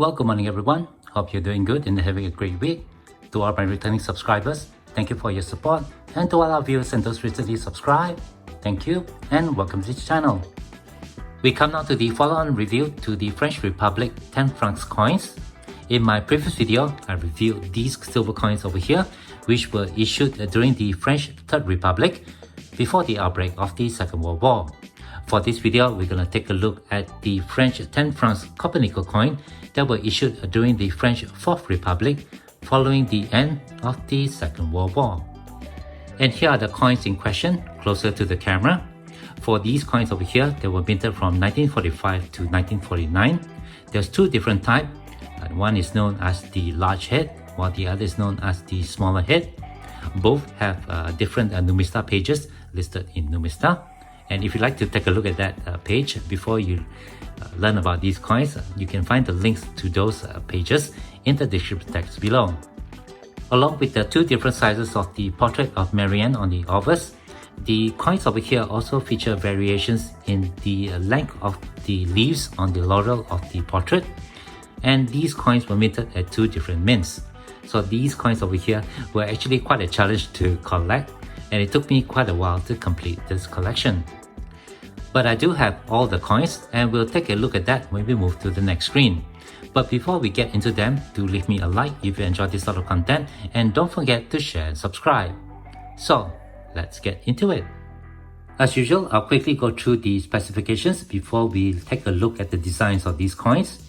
Well, good morning everyone. Hope you're doing good and having a great week. To all my returning subscribers, thank you for your support. And to all our viewers and those recently subscribed, thank you and welcome to this channel. We come now to the follow-on review to the French Republic 10 francs coins. In my previous video, I reviewed these silver coins over here, which were issued during the French Third Republic before the outbreak of the Second World War. For this video, we're going to take a look at the French 10 francs cupronickel coin that were issued during the French Fourth Republic following the end of the Second World War. And here are the coins in question, closer to the camera. For these coins over here, they were minted from 1945 to 1949. There's two different types. One is known as the large head, while the other is known as the smaller head. Both have different Numista pages listed in Numista. And if you'd like to take a look at that page before you learn about these coins, you can find the links to those pages in the description text below. Along with the two different sizes of the portrait of Marianne on the obverse, the coins over here also feature variations in the length of the leaves on the laurel of the portrait. And these coins were minted at two different mints. So these coins over here were actually quite a challenge to collect, and it took me quite a while to complete this collection. But I do have all the coins, and we'll take a look at that when we move to the next screen. But before we get into them, do leave me a like if you enjoyed this sort of content, and don't forget to share and subscribe. So let's get into it. As usual, I'll quickly go through the specifications before we take a look at the designs of these coins.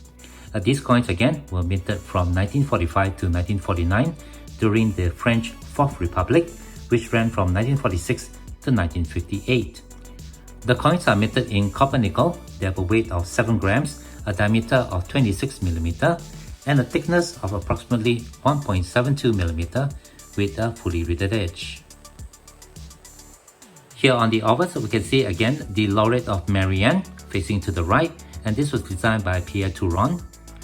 These coins again were minted from 1945 to 1949 during the French Fourth Republic, which ran from 1946 to 1958. The coins are minted in copper nickel. They have a weight of 7 grams, a diameter of 26 mm, and a thickness of approximately 1.72 mm with a fully riveted edge. Here on the obverse, we can see again the laureate of Marianne facing to the right, and this was designed by Pierre Touron.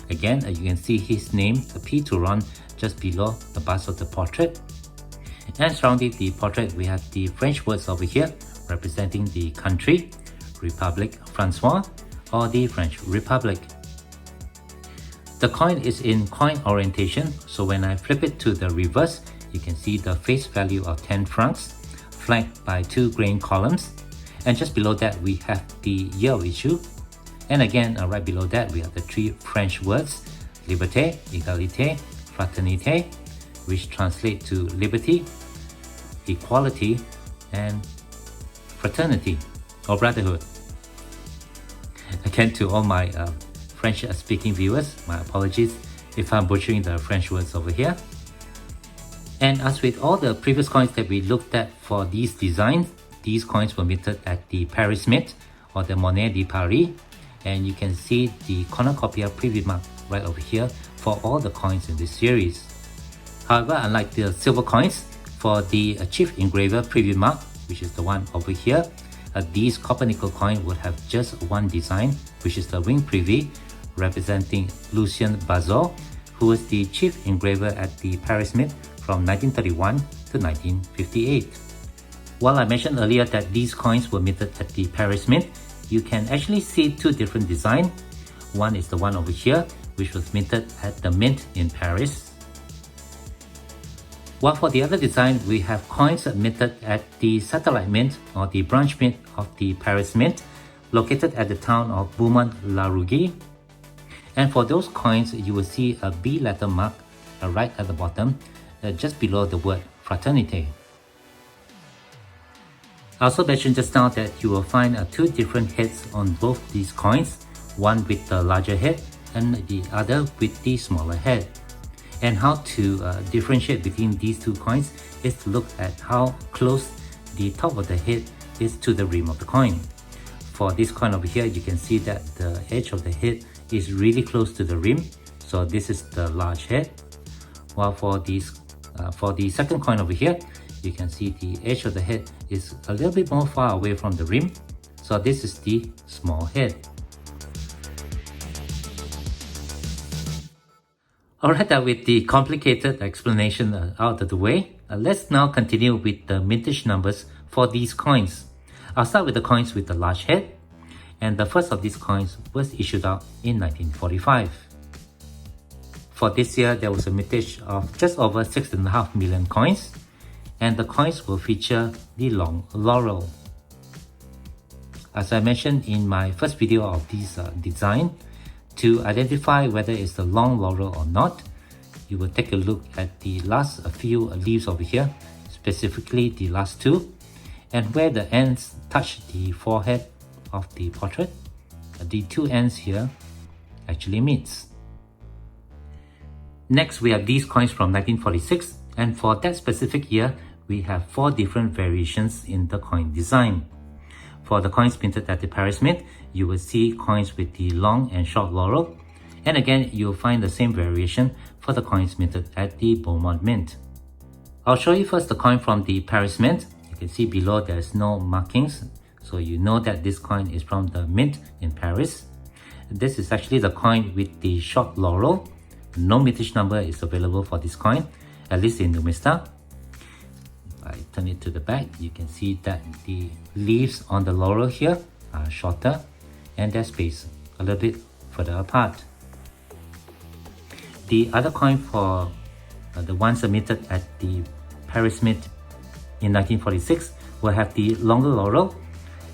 Again, you can see his name, P. Touron, just below the bust of the portrait. And surrounding the portrait, we have the French words over here representing the country, Republique Françoise, or the French Republic. The coin is in coin orientation, so when I flip it to the reverse, you can see the face value of 10 francs, flanked by two grain columns. And just below that, we have the year of issue. And again, right below that, we have the three French words, liberté, égalité, fraternité, which translate to liberty, equality, and fraternity, or brotherhood. Again, to all my French-speaking viewers, my apologies if I'm butchering the French words over here. And as with all the previous coins that we looked at for these designs, these coins were minted at the Paris Mint, or the Monnaie de Paris. And you can see the cornucopia preview mark right over here for all the coins in this series. However, unlike the silver coins, for the chief engraver preview mark, which is the one over here, these copper nickel coin would have just one design, which is the wing privy representing Lucien Bazot, who was the chief engraver at the Paris Mint from 1931 to 1958. While I mentioned earlier that these coins were minted at the Paris Mint, you can actually see two different designs. One is the one over here, which was minted at the Mint in Paris. While for the other design, we have coins minted at the satellite mint or the branch mint of the Paris Mint, located at the town of Beaumont-la-Rougie. And for those coins, you will see a B letter mark right at the bottom, just below the word fraternité. I also mentioned just now that you will find two different heads on both these coins, one with the larger head and the other with the smaller head. And how to differentiate between these two coins is to look at how close the top of the head is to the rim of the coin. For this coin over here, you can see that the edge of the head is really close to the rim, so this is the large head. While for the second coin over here, you can see the edge of the head is a little bit more far away from the rim, so this is the small head. Alright, with the complicated explanation out of the way, let's now continue with the mintage numbers for these coins. I'll start with the coins with the large head, and the first of these coins was issued out in 1945. For this year, there was a mintage of just over 6.5 million coins, and the coins will feature the long laurel. As I mentioned in my first video of this design, to identify whether it's the long laurel or not, you will take a look at the last few leaves over here, specifically the last two, and where the ends touch the forehead of the portrait, the two ends here actually meets. Next, we have these coins from 1946, and for that specific year, we have 4 different variations in the coin design. For the coins minted at the Paris Mint, you will see coins with the long and short laurel, and again, you'll find the same variation for the coins minted at the Beaumont Mint. I'll show you first the coin from the Paris Mint. You can see below there is no markings, so you know that this coin is from the mint in Paris. This is actually the coin with the short laurel. No mintage number is available for this coin, at least in Numista. If I turn it to the back, you can see that the leaves on the laurel here are shorter and they're spaced a little bit further apart. The other coin for the ones minted at the Paris Mint in 1946 will have the longer laurel,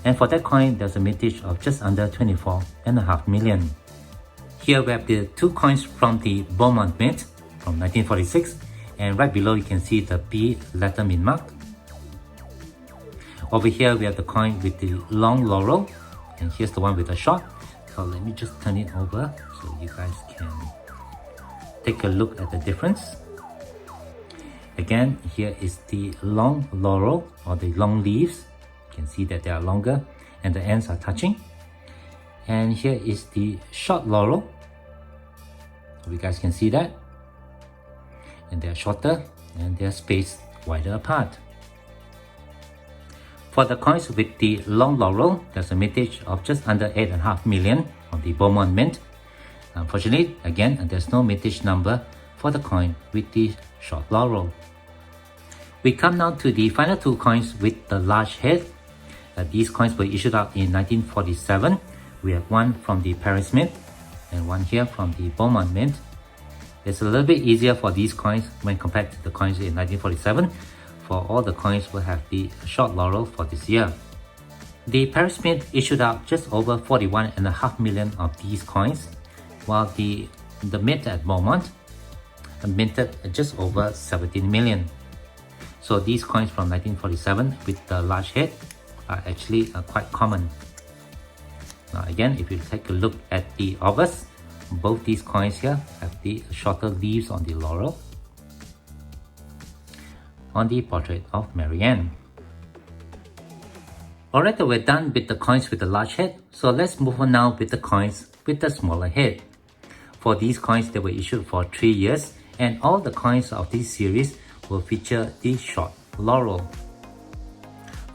and for that coin there's a mintage of just under 24.5 million. Here we have the 2 coins from the Beaumont Mint from 1946, and right below you can see the B letter mint mark. Over here we have the coin with the long laurel, and here's the one with the short. So let me just turn it over so you guys can take a look at the difference. Again, here is the long laurel or the long leaves. You can see that they are longer and the ends are touching. And here is the short laurel. You guys can see that. And they are shorter and they are spaced wider apart. For the coins with the long laurel, there's a mintage of just under 8.5 million on the Beaumont Mint. Unfortunately, again, there's no mintage number for the coin with the short laurel. We come now to the final 2 coins with the large head. These coins were issued out in 1947. We have one from the Paris Mint and one here from the Beaumont Mint. It's a little bit easier for these coins when compared to the coins in 1947, for all the coins will have the short laurel for this year. The Paris Mint issued out just over 41.5 million of these coins, while the mint at Beaumont minted just over 17 million. So these coins from 1947 with the large head are actually quite common. Now again, if you take a look at the obverse, both these coins here have the shorter leaves on the laurel on the portrait of Marianne. Alright, we're done with the coins with the large head, so let's move on now with the coins with the smaller head. For these coins, they were issued for 3 years, and all the coins of this series will feature the short laurel.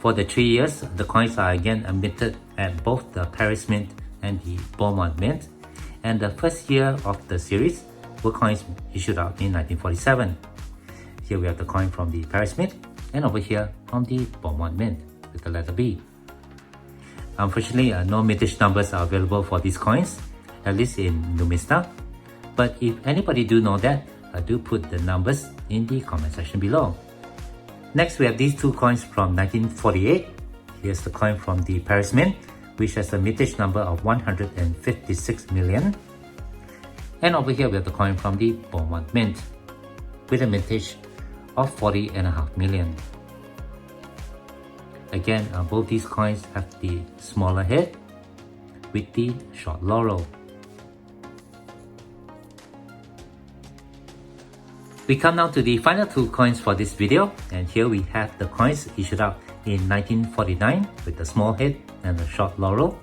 For the 3 years, the coins are again minted at both the Paris Mint and the Beaumont Mint, and the first year of the series were coins issued out in 1947. Here we have the coin from the Paris Mint, and over here from the Beaumont Mint with the letter B. Unfortunately, no mintage numbers are available for these coins, at least in Numista. But if anybody do know that, do put the numbers in the comment section below. Next, we have these 2 coins from 1948. Here's the coin from the Paris Mint, which has a mintage number of 156 million. And over here we have the coin from the Beaumont Mint with a mintage of 40.5 million. Again, both these coins have the smaller head with the short laurel. We come now to the final 2 coins for this video, and here we have the coins issued out in 1949 with the small head and the short laurel.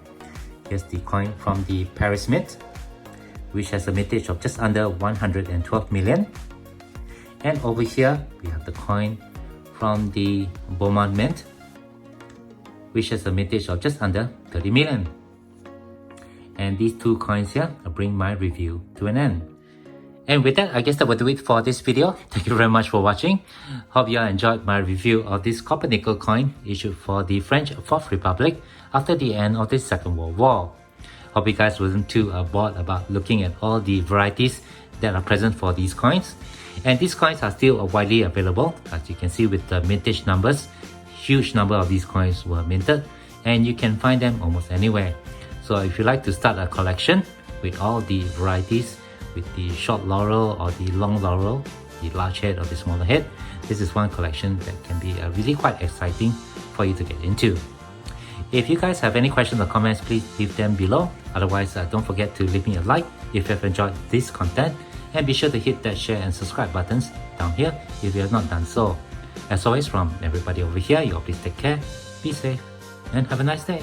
Here's the coin from the Paris Mint, which has a mintage of just under 112 million. And over here, we have the coin from the Beaumont Mint, which has a mintage of just under 30 million. And these 2 coins here bring my review to an end. And with that, I guess that will do it for this video. Thank you very much for watching. Hope you all enjoyed my review of this copper nickel coin issued for the French 4th Republic after the end of the Second World War. Hope you guys wasn't too bored about looking at all the varieties that are present for these coins. And these coins are still widely available. As you can see with the mintage numbers, huge number of these coins were minted, and you can find them almost anywhere. So if you like to start a collection with all the varieties, with the short laurel or the long laurel, the large head or the smaller head, this is one collection that can be really quite exciting for you to get into. If you guys have any questions or comments, please leave them below. Otherwise, don't forget to leave me a like if you have enjoyed this content, and be sure to hit that share and subscribe buttons down here if you have not done so. As always, from everybody over here, you all please take care, be safe, and have a nice day.